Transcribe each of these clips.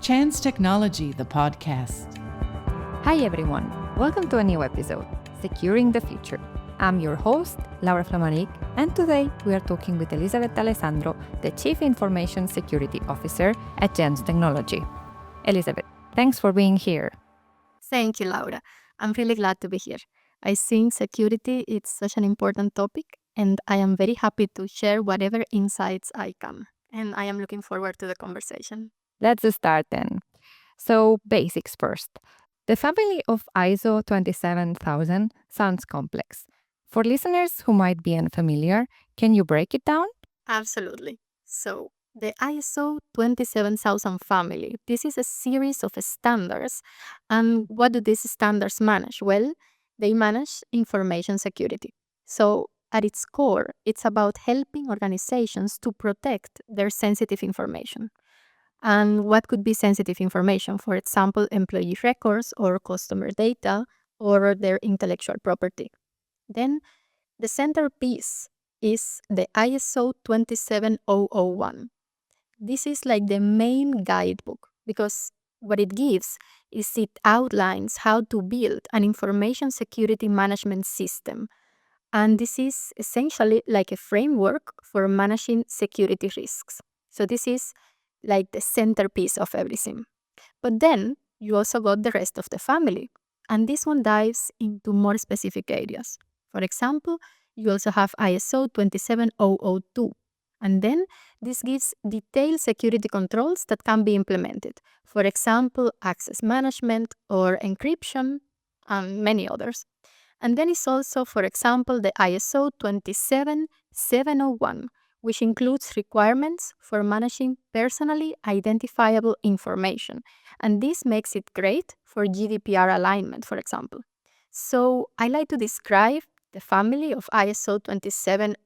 JANZZ.technology, the podcast. Hi everyone, welcome to a new episode, Securing the Future. I'm your host, Laura Flamarich, and today we are talking with Elizabeth Alessandro, the Chief Information Security Officer at JANZZ.technology. Elizabeth, thanks for being here. Thank you, Laura. I'm really glad to be here. I think security is such an important topic, and I am very happy to share whatever insights I can. And I am looking forward to the conversation. Let's start then. So, basics first. The family of ISO 27000 sounds complex. For listeners who might be unfamiliar, can you break it down? Absolutely. So, the ISO 27000 family, this is a series of standards. And what do these standards manage? Well, they manage information security. So, at its core, it's about helping organizations to protect their sensitive information. And what could be sensitive information? For example, employee records or customer data or their intellectual property. Then the centerpiece is the ISO 27001. This is like the main guidebook because what it gives is it outlines how to build an information security management system. And this is essentially like a framework for managing security risks. So this is like the centerpiece of everything. But then you also got the rest of the family. And this one dives into more specific areas. For example, you also have ISO 27002. And then this gives detailed security controls that can be implemented. For example, access management or encryption and many others. And then it's also, for example, the ISO 27701, which includes requirements for managing personally identifiable information. And this makes it great for GDPR alignment, for example. So I like to describe the family of ISO 27000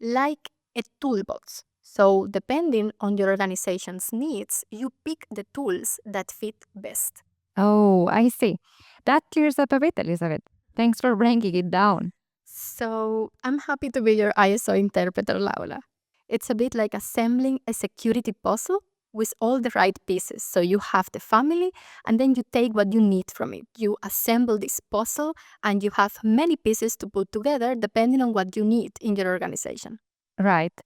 like a toolbox. So depending on your organization's needs, you pick the tools that fit best. Oh, I see. That clears up a bit, Elizabeth. Thanks for breaking it down. So I'm happy to be your ISO interpreter, Laura. It's a bit like assembling a security puzzle with all the right pieces. So you have the family, and then you take what you need from it. You assemble this puzzle, and you have many pieces to put together depending on what you need in your organization. Right.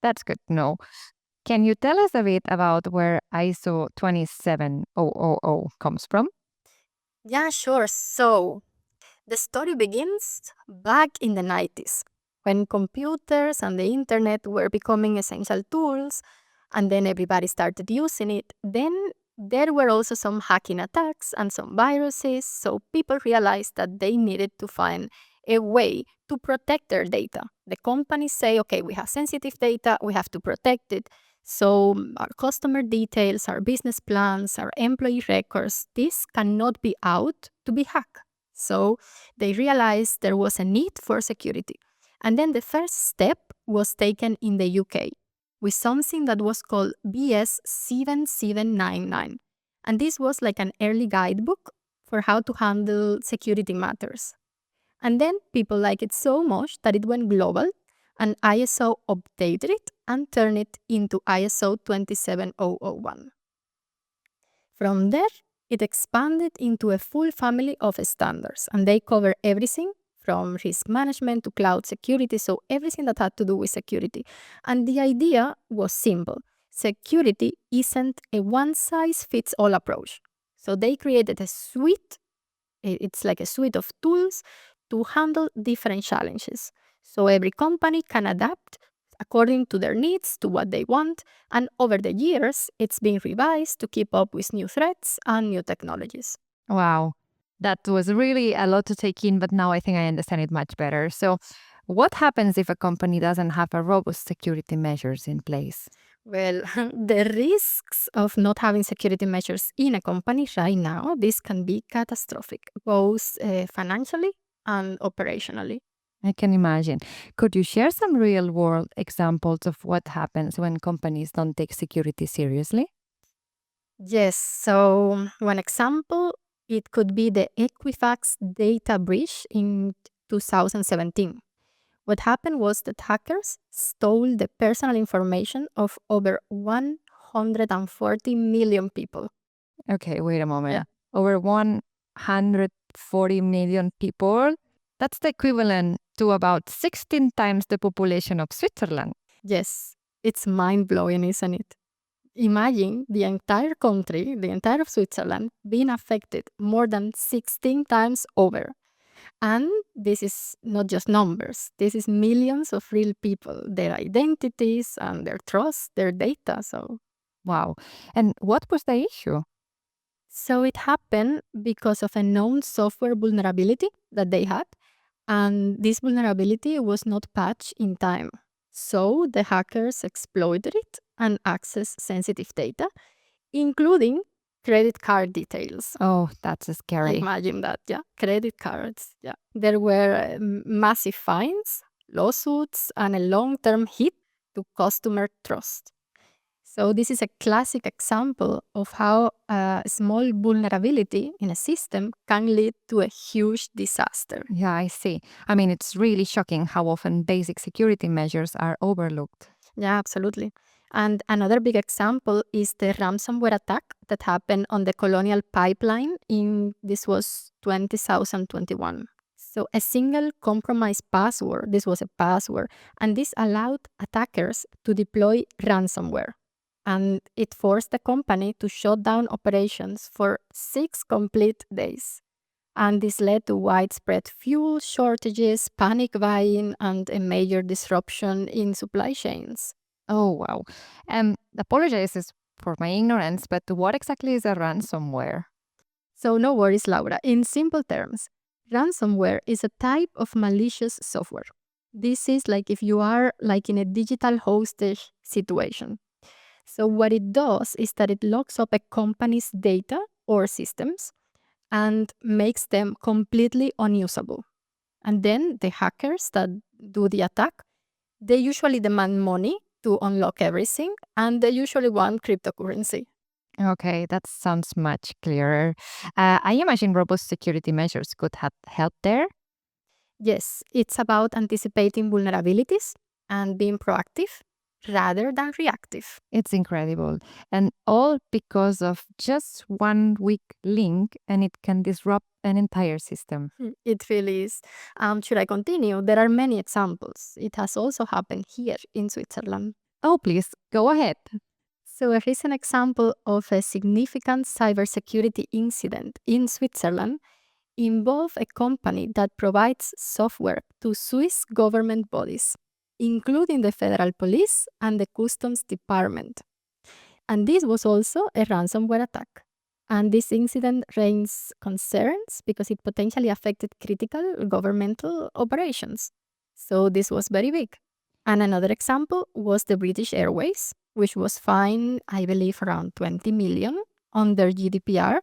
That's good to know. Can you tell us a bit about where ISO 27000 comes from? Yeah, sure. So the story begins back in the 90s when computers and the internet were becoming essential tools, and then everybody started using it. Then there were also some hacking attacks and some viruses, so people realized that they needed to find a way to protect their data. The companies say, okay, we have sensitive data, we have to protect it. So our customer details, our business plans, our employee records, this cannot be out to be hacked. So they realized there was a need for security. And then the first step was taken in the UK with something that was called BS 7799. And this was like an early guidebook for how to handle security matters. And then people liked it so much that it went global, and ISO updated it and turned it into ISO 27001. From there, it expanded into a full family of standards, and they cover everything from risk management to cloud security, so everything that had to do with security. And the idea was simple. Security isn't a one-size-fits-all approach. So they created a suite, it's like a suite of tools to handle different challenges. So every company can adapt according to their needs, to what they want, and over the years, it's been revised to keep up with new threats and new technologies. Wow, that was really a lot to take in, but now I think I understand it much better. So, what happens if a company doesn't have a robust security measures in place? Well, the risks of not having security measures in a company right now, this can be catastrophic, both financially and operationally. I can imagine. Could you share some real world examples of what happens when companies don't take security seriously? Yes, so one example, it could be the Equifax data breach in 2017. What happened was that hackers stole the personal information of over 140 million people. Okay, wait a moment. Yeah. Over 140 million people? That's the equivalent to about 16 times the population of Switzerland. Yes, it's mind-blowing, isn't it? Imagine the entire country, the entire of Switzerland, being affected more than 16 times over. And this is not just numbers. This is millions of real people, their identities and their trust, their data. Wow. And what was the issue? So it happened because of a known software vulnerability that they had. And this vulnerability was not patched in time. So the hackers exploited it and accessed sensitive data, including credit card details. Oh, that's scary. Imagine that, yeah. Credit cards, yeah. There were massive fines, lawsuits, and a long-term hit to customer trust. So this is a classic example of how a small vulnerability in a system can lead to a huge disaster. Yeah, I see. I mean, it's really shocking how often basic security measures are overlooked. Yeah, absolutely. And another big example is the ransomware attack that happened on the Colonial Pipeline this was 2021. So a single compromised password, this was a password, and this allowed attackers to deploy ransomware. And it forced the company to shut down operations for 6 complete days. And this led to widespread fuel shortages, panic buying, and a major disruption in supply chains. Oh, wow. Apologizes for my ignorance, but what exactly is a ransomware? So no worries, Laura. In simple terms, ransomware is a type of malicious software. This is like if you are like in a digital hostage situation. So what it does is that it locks up a company's data or systems and makes them completely unusable. And then the hackers that do the attack, they usually demand money to unlock everything, and they usually want cryptocurrency. Okay, that sounds much clearer. I imagine robust security measures could have helped there. Yes, it's about anticipating vulnerabilities and being proactive rather than reactive. It's incredible. And all because of just one weak link, and it can disrupt an entire system. It really is. Should I continue? There are many examples. It has also happened here in Switzerland. Oh, please, go ahead. So, a recent example of a significant cybersecurity incident in Switzerland involved a company that provides software to Swiss government bodies, including the federal police and the customs department. And this was also a ransomware attack. And this incident raised concerns because it potentially affected critical governmental operations. So this was very big. And another example was the British Airways, which was fined, I believe, around 20 million under GDPR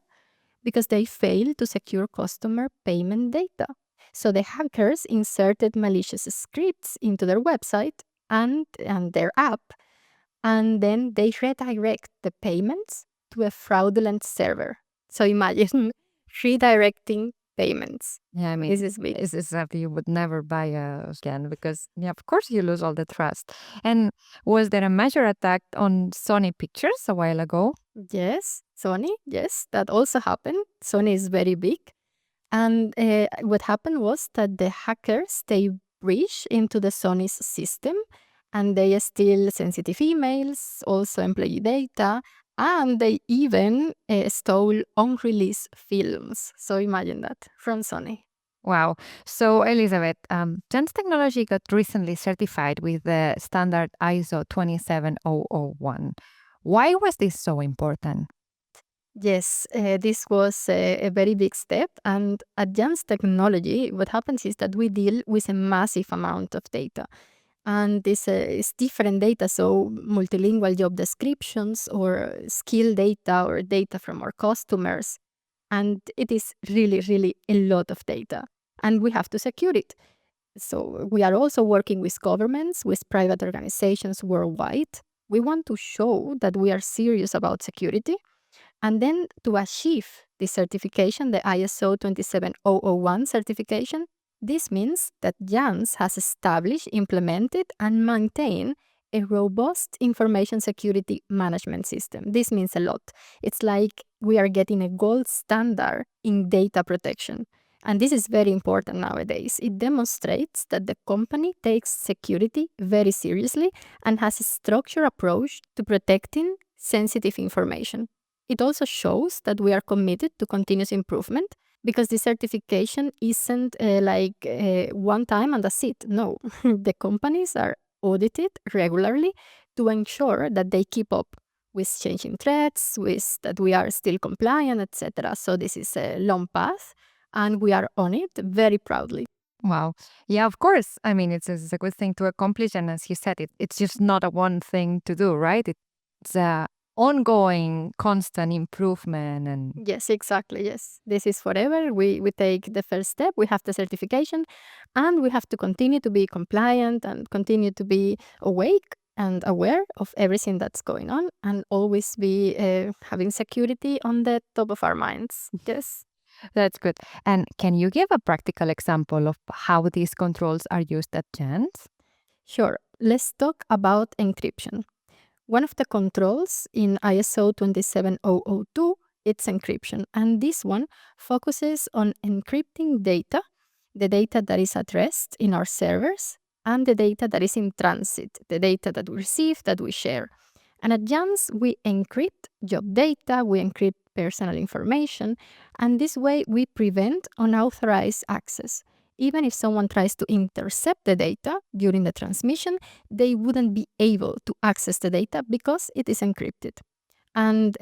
because they failed to secure customer payment data. So the hackers inserted malicious scripts into their website and their app, and then they redirect the payments to a fraudulent server. So imagine redirecting payments. Yeah, I mean, This is big. this is something you would never buy again because, yeah, of course, you lose all the trust. And was there a major attack on Sony Pictures a while ago? Yes, Sony, yes, that also happened. Sony is very big. And what happened was that the hackers, they breached into the Sony's system and they steal sensitive emails, also employee data, and they even stole unreleased films. So imagine that from Sony. Wow. So, Elizabeth, JANZZ.technology got recently certified with the standard ISO 27001. Why was this so important? Yes, this was a very big step. And at JANZZ.technology, what happens is that we deal with a massive amount of data. And this is different data, so multilingual job descriptions or skill data or data from our customers. And it is really, really a lot of data. And we have to secure it. So we are also working with governments, with private organizations worldwide. We want to show that we are serious about security. And then to achieve this certification, the ISO 27001 certification, this means that JANZZ has established, implemented, and maintained a robust information security management system. This means a lot. It's like we are getting a gold standard in data protection. And this is very important nowadays. It demonstrates that the company takes security very seriously and has a structured approach to protecting sensitive information. It also shows that we are committed to continuous improvement because the certification isn't one time and that's it. No, the companies are audited regularly to ensure that they keep up with changing threats, with that we are still compliant, etc. So this is a long path and we are on it very proudly. Wow. Yeah, of course. I mean, it's a good thing to accomplish. And as you said, it's just not a one thing to do, right? It's a ongoing, constant improvement. And Yes, exactly. Yes. This is forever. We take the first step, we have the certification, and we have to continue to be compliant and continue to be awake and aware of everything that's going on and always be having security on the top of our minds. Yes. that's good. And can you give a practical example of how these controls are used at JANZZ? Sure. Let's talk about encryption. One of the controls in ISO 27002, it's encryption. And this one focuses on encrypting data, the data that is at rest in our servers, and the data that is in transit, the data that we receive, that we share. And at JANZZ, we encrypt job data, we encrypt personal information, and this way we prevent unauthorized access. Even if someone tries to intercept the data during the transmission, they wouldn't be able to access the data because it is encrypted. And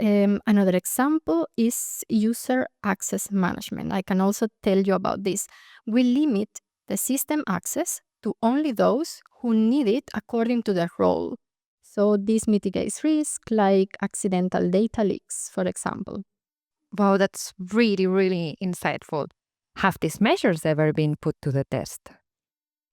another example is user access management. I can also tell you about this. We limit the system access to only those who need it according to their role. So this mitigates risk like accidental data leaks, for example. Wow, that's really, really insightful. Have these measures ever been put to the test?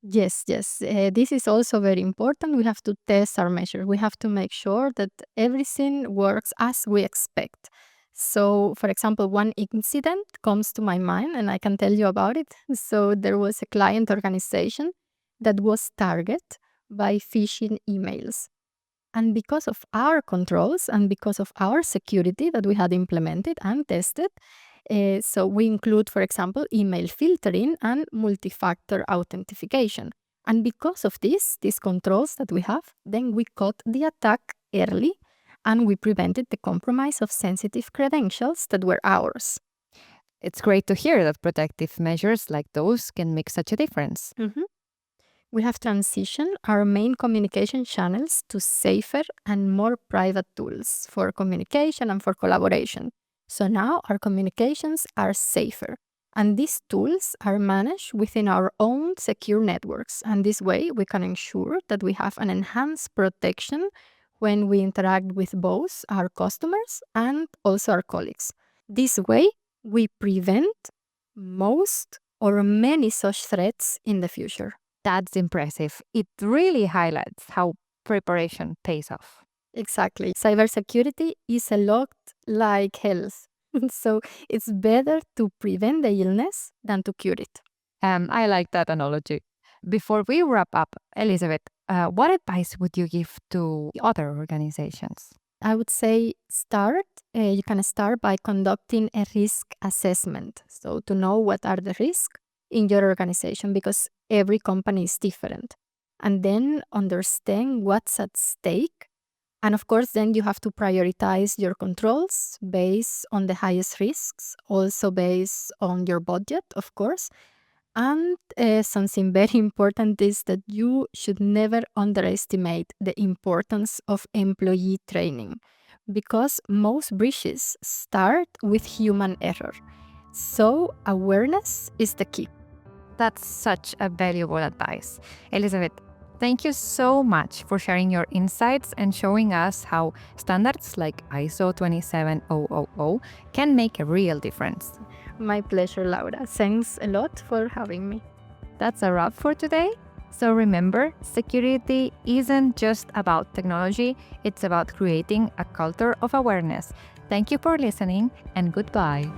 Yes. This is also very important. We have to test our measures. We have to make sure that everything works as we expect. So, for example, one incident comes to my mind and I can tell you about it. So, there was a client organization that was targeted by phishing emails. And because of our controls and because of our security that we had implemented and tested, so we include, for example, email filtering and multi-factor authentication. And because of these controls that we have, then we caught the attack early and we prevented the compromise of sensitive credentials that were ours. It's great to hear that protective measures like those can make such a difference. We have transitioned our main communication channels to safer and more private tools for communication and for collaboration. So now our communications are safer. And these tools are managed within our own secure networks. And this way we can ensure that we have an enhanced protection when we interact with both our customers and also our colleagues. This way we prevent most or many such threats in the future. That's impressive. It really highlights how preparation pays off. Exactly. Cybersecurity is a lot like health. So it's better to prevent the illness than to cure it. I like that analogy. Before we wrap up, Elizabeth, what advice would you give to other organizations? I would say you can start by conducting a risk assessment. So to know what are the risks in your organization because every company is different. And then understand what's at stake. And of course, then you have to prioritize your controls based on the highest risks, also based on your budget, of course. And something very important is that you should never underestimate the importance of employee training because most breaches start with human error. So awareness is the key. That's such a valuable advice. Elizabeth, thank you so much for sharing your insights and showing us how standards like ISO 27000 can make a real difference. My pleasure, Laura. Thanks a lot for having me. That's a wrap for today. So remember, security isn't just about technology, it's about creating a culture of awareness. Thank you for listening and goodbye.